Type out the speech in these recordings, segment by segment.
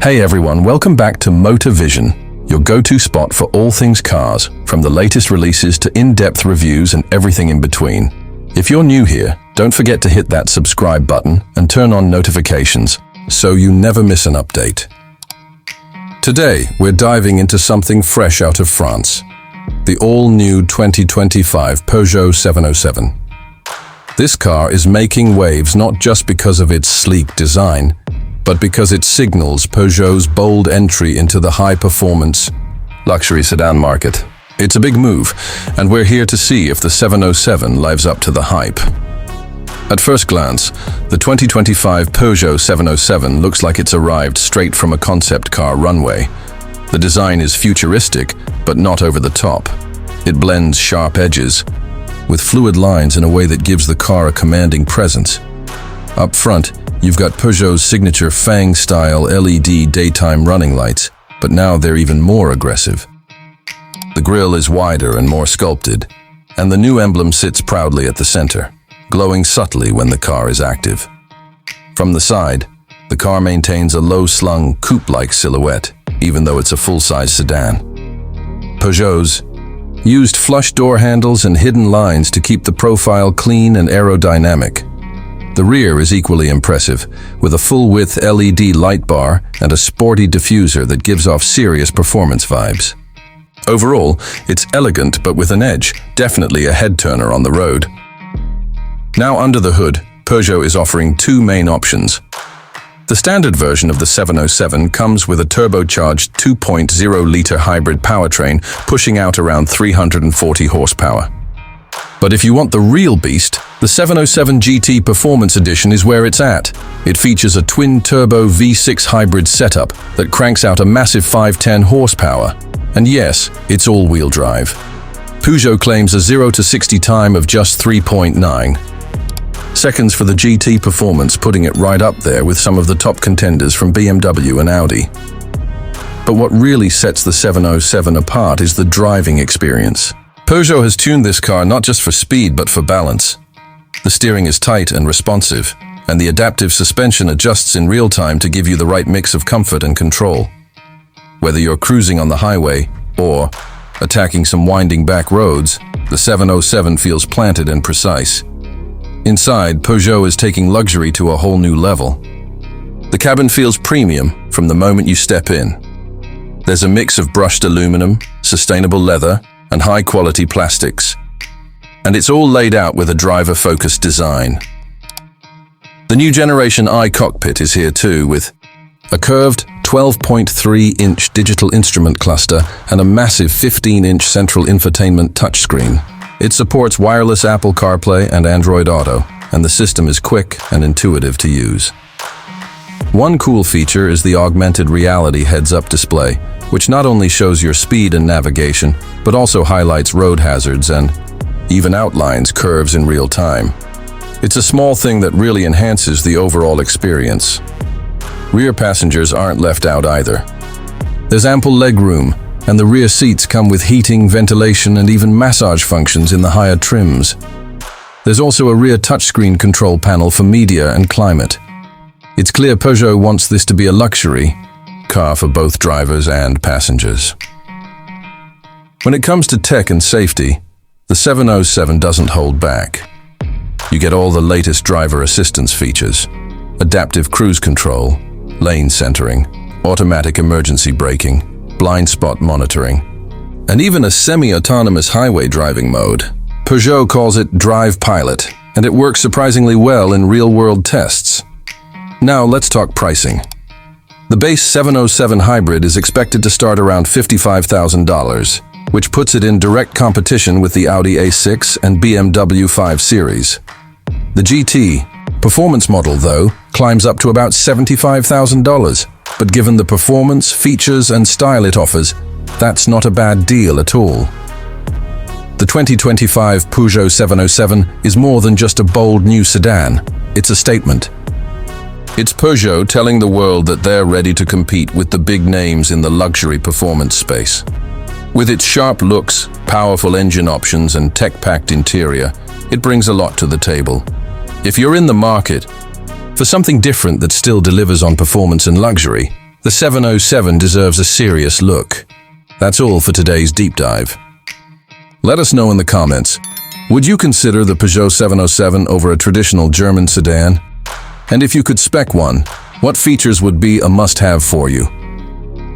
Hey everyone, welcome back to Motor Vision, your go-to spot for all things cars, from the latest releases to in-depth reviews and everything in between. If you're new here, don't forget to hit that subscribe button and turn on notifications so you never miss an update. Today, we're diving into something fresh out of France, the all-new 2025 Peugeot 707. This car is making waves not just because of its sleek design, but because it signals Peugeot's bold entry into the high-performance luxury sedan market. It's a big move, and we're here to see if the 707 lives up to the hype. At first glance, the 2025 Peugeot 707 looks like it's arrived straight from a concept car runway. The design is futuristic, but not over the top. It blends sharp edges with fluid lines in a way that gives the car a commanding presence. Up front, you've got Peugeot's signature Fang-style LED daytime running lights, but now they're even more aggressive. The grille is wider and more sculpted, and the new emblem sits proudly at the center, glowing subtly when the car is active. From the side, the car maintains a low-slung, coupe-like silhouette, even though it's a full-size sedan. Peugeot's used flush door handles and hidden lines to keep the profile clean and aerodynamic. The rear is equally impressive, with a full-width LED light bar and a sporty diffuser that gives off serious performance vibes. Overall, it's elegant but with an edge, definitely a head-turner on the road. Now under the hood, Peugeot is offering two main options. The standard version of the 707 comes with a turbocharged 2.0-liter hybrid powertrain, pushing out around 340 horsepower. But if you want the real beast, the 707 GT Performance Edition is where it's at. It features a twin-turbo V6 hybrid setup that cranks out a massive 510 horsepower. And yes, it's all-wheel drive. Peugeot claims a 0 to 60 time of just 3.9 seconds for the GT Performance, putting it right up there with some of the top contenders from BMW and Audi. But what really sets the 707 apart is the driving experience. Peugeot has tuned this car not just for speed but for balance. The steering is tight and responsive, and the adaptive suspension adjusts in real time to give you the right mix of comfort and control. Whether you're cruising on the highway or attacking some winding back roads, the 707 feels planted and precise. Inside, Peugeot is taking luxury to a whole new level. The cabin feels premium from the moment you step in. There's a mix of brushed aluminum, sustainable leather, and high-quality plastics. And it's all laid out with a driver-focused design. The new generation iCockpit is here too, with a curved 12.3-inch digital instrument cluster and a massive 15-inch central infotainment touchscreen. It supports wireless Apple CarPlay and Android Auto, and the system is quick and intuitive to use. One cool feature is the augmented reality heads-up display, which not only shows your speed and navigation, but also highlights road hazards and even outlines curves in real time. It's a small thing that really enhances the overall experience. Rear passengers aren't left out either. There's ample legroom, and the rear seats come with heating, ventilation, and even massage functions in the higher trims. There's also a rear touchscreen control panel for media and climate. It's clear Peugeot wants this to be a luxury car for both drivers and passengers. When it comes to tech and safety, the 707 doesn't hold back. You get all the latest driver assistance features: adaptive cruise control, lane centering, automatic emergency braking, blind spot monitoring, and even a semi-autonomous highway driving mode. Peugeot calls it Drive Pilot, and it works surprisingly well in real-world tests. Now let's talk pricing. The base 707 hybrid is expected to start around $55,000, which puts it in direct competition with the Audi A6 and BMW 5 Series. The GT Performance model, though, climbs up to about $75,000, but given the performance, features, and style it offers, that's not a bad deal at all. The 2025 Peugeot 707 is more than just a bold new sedan. It's a statement. It's Peugeot telling the world that they're ready to compete with the big names in the luxury performance space. With its sharp looks, powerful engine options, and tech-packed interior, it brings a lot to the table. If you're in the market for something different that still delivers on performance and luxury, The 707 deserves a serious look. That's all for today's deep dive. Let us know in the comments, would you consider the Peugeot 707 over a traditional German sedan? And if you could spec one, what features would be a must-have for you?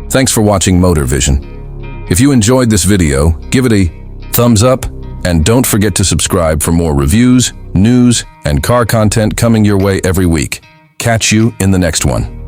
Thanks for watching Motor Vision. If you enjoyed this video, give it a thumbs up, and don't forget to subscribe for more reviews, news, and car content coming your way every week. Catch you in the next one.